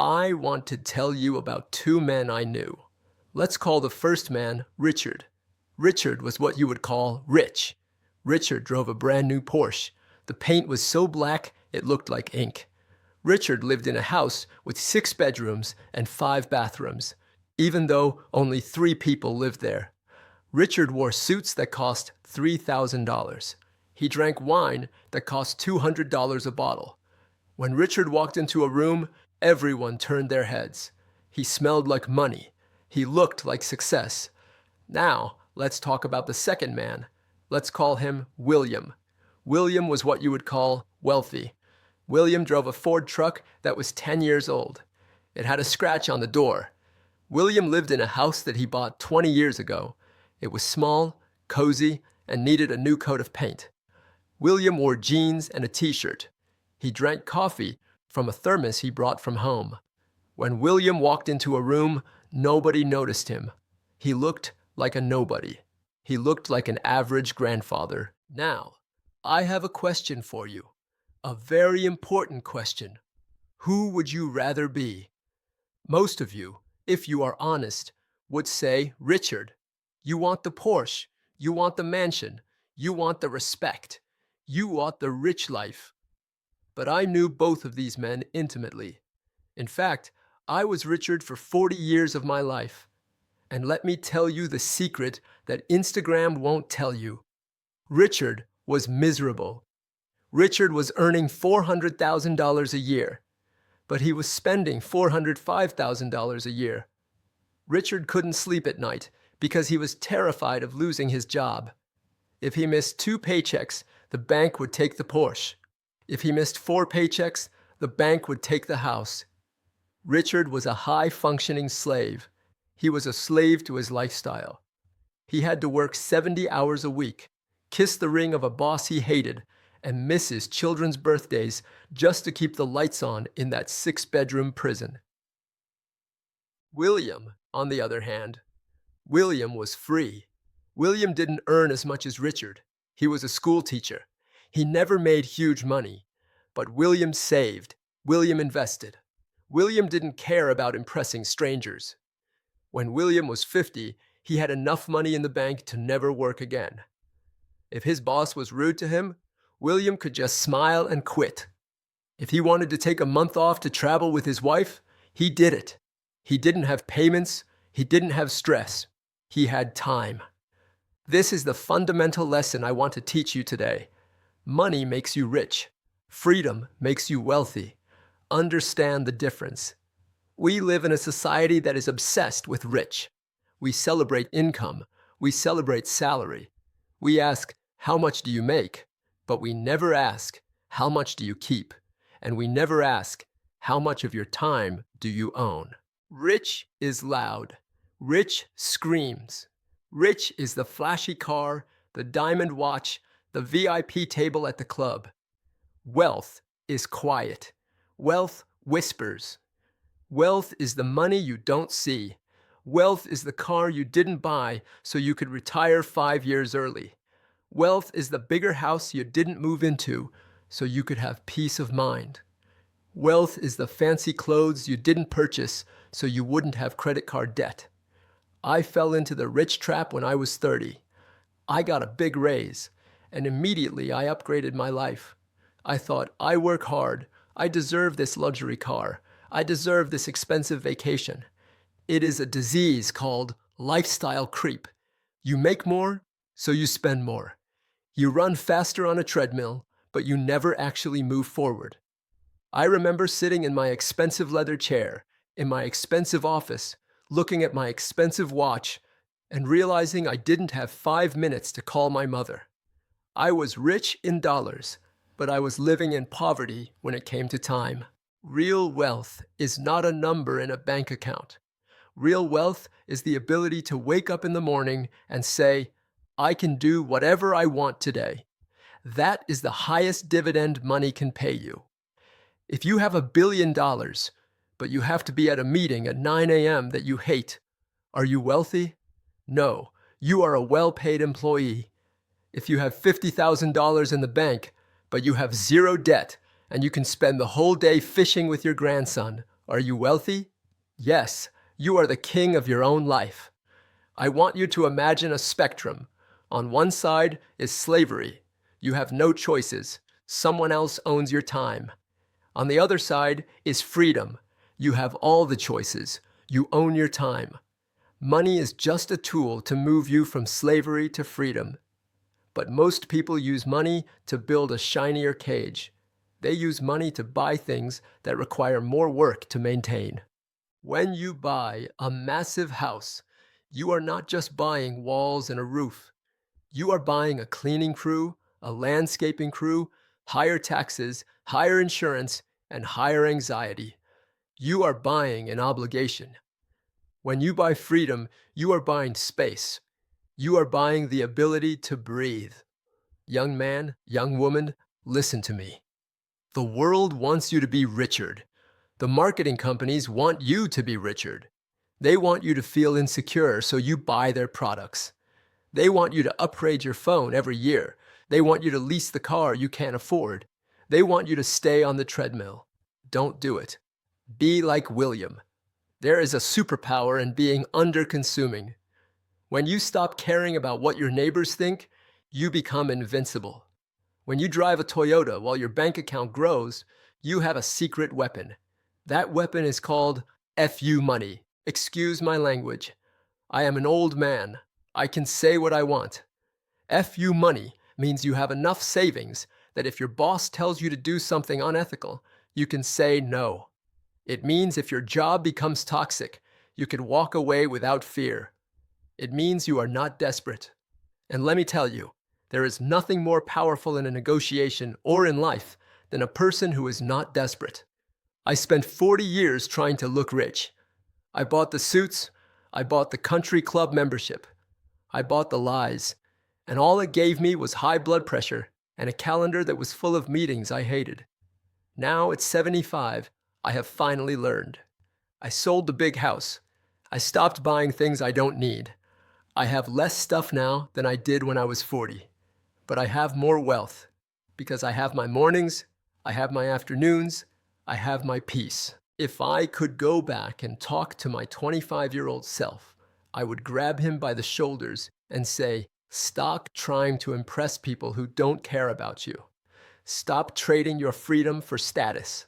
I want to tell you about two men I knew. Let's call the first man Richard. Richard was what you would call rich. Richard drove a brand new Porsche. The paint was so black it looked like ink. Richard lived in a house with 6 bedrooms and 5 bathrooms, even though only 3 people lived there. Richard wore suits that cost $3,000. He drank wine that cost $200 a bottle. When Richard walked into a room, everyone turned their heads. He smelled like money. He looked like success. Now, let's talk about the second man. Let's call him William. William was what you would call wealthy. William drove a Ford truck that was 10 years old. It had a scratch on the door. William lived in a house that he bought 20 years ago. It was small, cozy, and needed a new coat of paint. William wore jeans and a t-shirt. He drank coffee from a thermos he brought from home. When William walked into a room, nobody noticed him. He looked like a nobody. He looked like an average grandfather. Now, I have a question for you. A very important question. Who would you rather be? Most of you, if you are honest, would say Richard. You want the Porsche. You want the mansion. You want the respect. You want the rich life. But I knew both of these men intimately. In fact, I was Richard for 40 years of my life. And let me tell you the secret that Instagram won't tell you. Richard was miserable. Richard was earning $400,000 a year, but he was spending $405,000 a year. Richard couldn't sleep at night because he was terrified of losing his job. If he missed 2 paychecks, the bank would take the Porsche. If he missed 4 paychecks, the bank would take the house. Richard was a high-functioning slave. He was a slave to his lifestyle. He had to work 70 hours a week, kiss the ring of a boss he hated, and miss his children's birthdays just to keep the lights on in that 6-bedroom prison. William, on the other hand, William was free. William didn't earn as much as Richard. He was a school teacher. He never made huge money. But William saved. William invested. William didn't care about impressing strangers. When William was 50, he had enough money in the bank to never work again. If his boss was rude to him, William could just smile and quit. If he wanted to take a month off to travel with his wife, he did it. He didn't have payments. He didn't have stress. He had time. This is the fundamental lesson I want to teach you today. Money makes you rich. Freedom makes you wealthy. Understand the difference. We live in a society that is obsessed with rich. We celebrate income. We celebrate salary. We ask, how much do you make? But we never ask, how much do you keep? And we never ask, how much of your time do you own? Rich is loud. Rich screams. Rich is the flashy car, the diamond watch, the VIP table at the club. Wealth is quiet. Wealth whispers. Wealth is the money you don't see. Wealth is the car you didn't buy so you could retire 5 years early. Wealth is the bigger house you didn't move into so you could have peace of mind. Wealth is the fancy clothes you didn't purchase so you wouldn't have credit card debt. I fell into the rich trap when I was 30. I got a big raise, and immediately I upgraded my life. I thought, I work hard. I deserve this luxury car. I deserve this expensive vacation. It is a disease called lifestyle creep. You make more, so you spend more. You run faster on a treadmill, but you never actually move forward. I remember sitting in my expensive leather chair, in my expensive office, looking at my expensive watch, and realizing I didn't have 5 minutes to call my mother. I was rich in dollars, but I was living in poverty when it came to time. Real wealth is not a number in a bank account. Real wealth is the ability to wake up in the morning and say, I can do whatever I want today. That is the highest dividend money can pay you. If you have $1 billion, but you have to be at a meeting at 9 a.m. that you hate, are you wealthy? No, you are a well-paid employee. If you have $50,000 in the bank, but you have 0 debt, and you can spend the whole day fishing with your grandson, Are you wealthy? Yes, you are the king of your own life. I want you to imagine a spectrum. On one side is slavery. You have no choices. Someone else owns your time. On the other side is freedom. You have all the choices. You own your time. Money is just a tool to move you from slavery to freedom. But most people use money to build a shinier cage. They use money to buy things that require more work to maintain. When you buy a massive house, you are not just buying walls and a roof. You are buying a cleaning crew, a landscaping crew, higher taxes, higher insurance, and higher anxiety. You are buying an obligation. When you buy freedom, you are buying space. You are buying the ability to breathe. Young man, young woman, listen to me. The world wants you to be Richard. The marketing companies want you to be Richard. They want you to feel insecure, so you buy their products. They want you to upgrade your phone every year. They want you to lease the car you can't afford. They want you to stay on the treadmill. Don't do it. Be like William. There is a superpower in being under-consuming. When you stop caring about what your neighbors think, you become invincible. When you drive a Toyota while your bank account grows, you have a secret weapon. That weapon is called FU money. Excuse my language. I am an old man. I can say what I want. FU money means you have enough savings that if your boss tells you to do something unethical, you can say no. It means if your job becomes toxic, you can walk away without fear. It means you are not desperate. And let me tell you, there is nothing more powerful in a negotiation or in life than a person who is not desperate. I spent 40 years trying to look rich. I bought the suits, I bought the country club membership, I bought the lies, and all it gave me was high blood pressure and a calendar that was full of meetings I hated. Now at 75, I have finally learned. I sold the big house. I stopped buying things I don't need. I have less stuff now than I did when I was 40, but I have more wealth because I have my mornings, I have my afternoons, I have my peace. If I could go back and talk to my 25-year-old self, I would grab him by the shoulders and say, stop trying to impress people who don't care about you. Stop trading your freedom for status.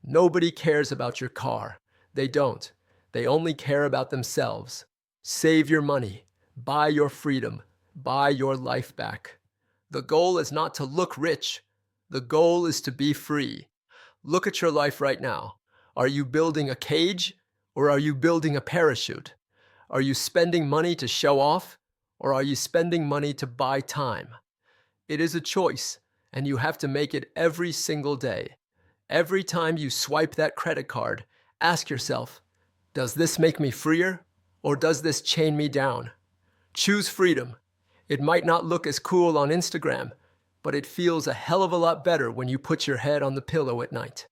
Nobody cares about your car. They don't. They only care about themselves. Save your money. Buy your freedom. Buy your life back. The goal is not to look rich. The goal is to be free. Look at your life right now. Are you building a cage or are you building a parachute? Are you spending money to show off or are you spending money to buy time? It is a choice, and you have to make it every single day. Every time you swipe that credit card, ask yourself, does this make me freer or does this chain me down? Choose freedom. It might not look as cool on Instagram, but it feels a hell of a lot better when you put your head on the pillow at night.